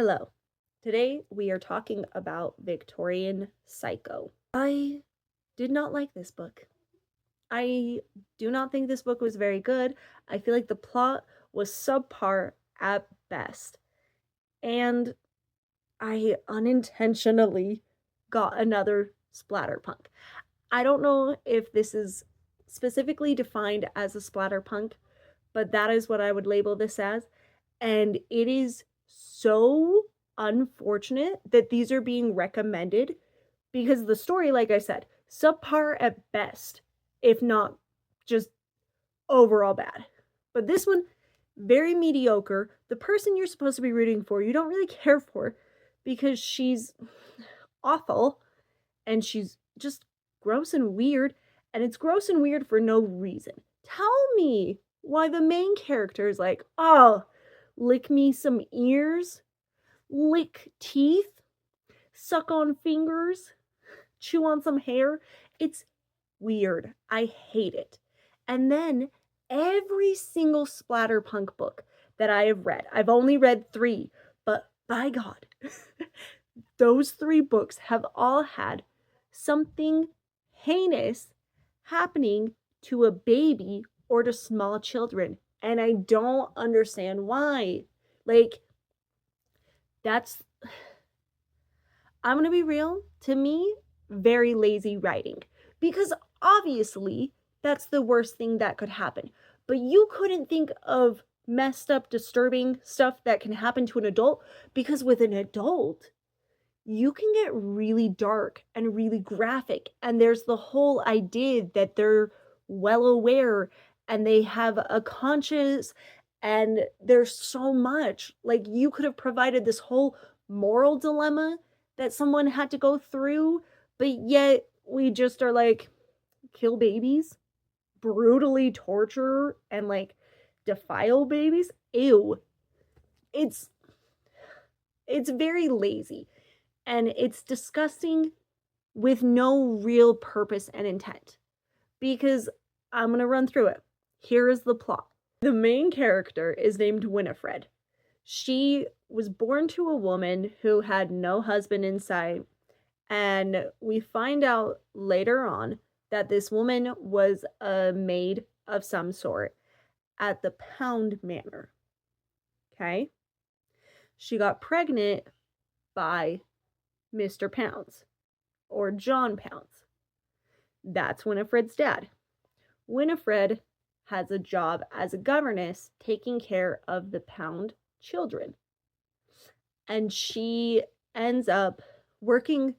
Hello. Today we are talking about Victorian Psycho. I did not like this book. I do not think this book was very good. I feel like the plot was subpar at best. And I unintentionally got another splatterpunk. I don't know if this is specifically defined as a splatterpunk, but that is what I would label this as. And it is so unfortunate that these are being recommended because the story, like I said, subpar at best, if not just overall bad. But this one, very mediocre. The person you're supposed to be rooting for, you don't really care for because she's awful and she's just gross and weird. And it's gross and weird for no reason. Tell me why the main character is like, oh, lick me some ears, lick teeth, suck on fingers, chew on some hair. It's weird. I hate it. And then every single splatterpunk book that I have read, I've only read 3, but by God, those 3 books have all had something heinous happening to a baby or to small children. And I don't understand why. Like, that's, I'm going to be real, to me, very lazy writing. Because obviously, that's the worst thing that could happen. But you couldn't think of messed up, disturbing stuff that can happen to an adult because with an adult, you can get really dark and really graphic. And there's the whole idea that they're well aware and they have a conscience, and there's so much. Like, you could have provided this whole moral dilemma that someone had to go through, but yet we just are like, kill babies, brutally torture, and like defile babies. Ew. It's it's very lazy and it's disgusting with no real purpose and intent. Because I'm going to run through it. Here is the plot. The main character is named Winifred. She was born to a woman who had no husband in sight, and we find out later on that this woman was a maid of some sort at the Pound Manor. Okay? She got pregnant by Mr. Pounds, or John Pounds. That's Winifred's dad. Winifred has a job as a governess taking care of the Pound children. And she ends up working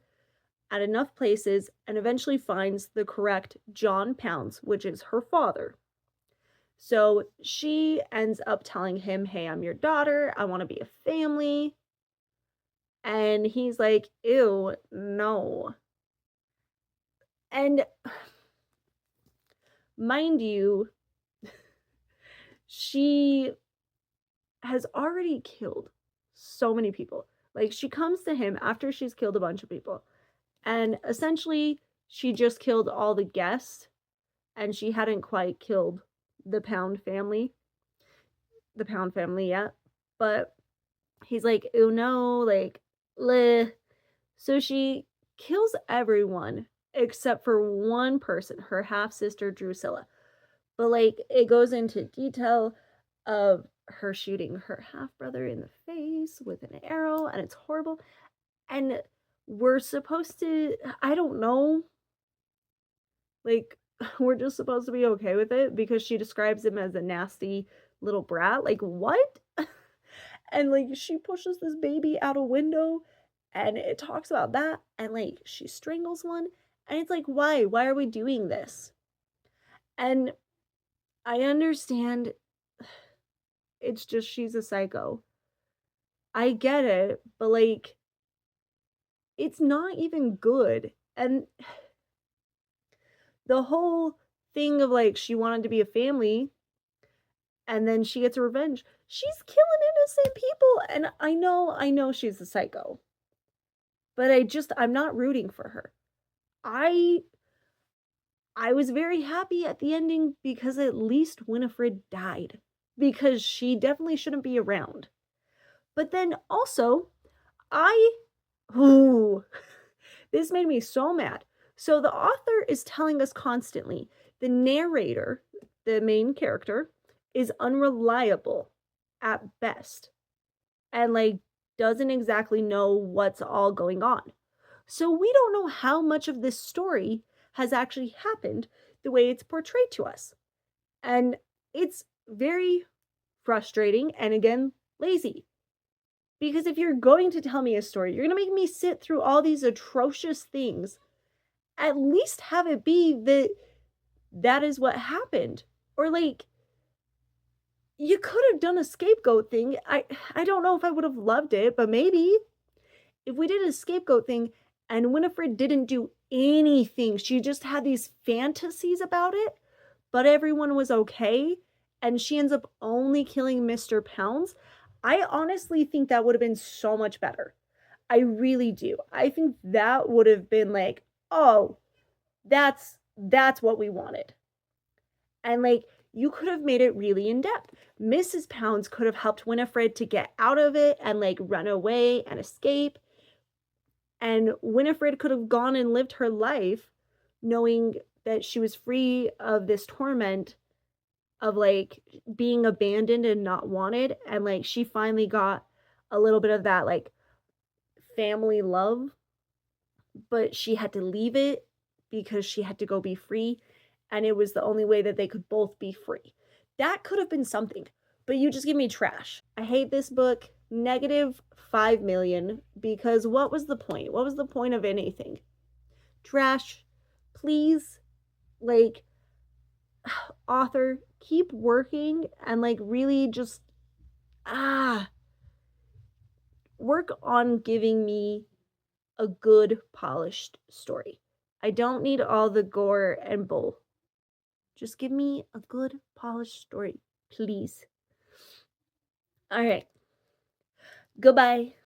at enough places and eventually finds the correct John Pounds, which is her father. So she ends up telling him, hey, I'm your daughter. I want to be a family. And he's like, ew, no. And mind you, she has already killed so many people. Like, she comes to him after she's killed a bunch of people. And essentially, she just killed all the guests. And she hadn't quite killed the Pound family. The Pound family yet. But he's like, oh no, like, bleh. So she kills everyone except for one person, her half sister Drusilla. But like, it goes into detail of her shooting her half brother in the face with an arrow, and it's horrible. And we're supposed to, I don't know, like, we're just supposed to be okay with it because she describes him as a nasty little brat. Like, what? And like, she pushes this baby out a window and it talks about that, and like, she strangles one, and it's like, why are we doing this? And I understand it's just she's a psycho. I get it, but like, it's not even good. And the whole thing of like, she wanted to be a family and then she gets revenge. She's killing innocent people, and I know she's a psycho. But I'm not rooting for her. I I was very happy at the ending because at least Winifred died, because she definitely shouldn't be around. But then also, I, ooh, this made me so mad. So the author is telling us constantly the narrator, the main character, is unreliable at best and like doesn't exactly know what's all going on. So we don't know how much of this story has actually happened the way it's portrayed to us. And it's very frustrating and again, lazy. Because if you're going to tell me a story, you're going to make me sit through all these atrocious things. At least have it be that that is what happened. Or like you could have done a scapegoat thing. I don't know if I would have loved it, but maybe if we did a scapegoat thing and Winifred didn't do anything, she just had these fantasies about it, but everyone was okay and she ends up only killing Mr. Pounds. I honestly think that would have been so much better. I really do. I think that would have been like, oh, that's what we wanted. And like you could have made it really in depth. Mrs. Pounds could have helped Winifred to get out of it and like run away and escape. And Winifred could have gone and lived her life knowing that she was free of this torment of like being abandoned and not wanted. And like she finally got a little bit of that like family love, but she had to leave it because she had to go be free. And it was the only way that they could both be free. That could have been something, but you just give me trash. I hate this book. -5 million, because what was the point? What was the point of anything? Trash. Please, like, author, keep working and like really just work on giving me a good polished story. I don't need all the gore and bull. Just give me a good polished story, please. All right. Goodbye.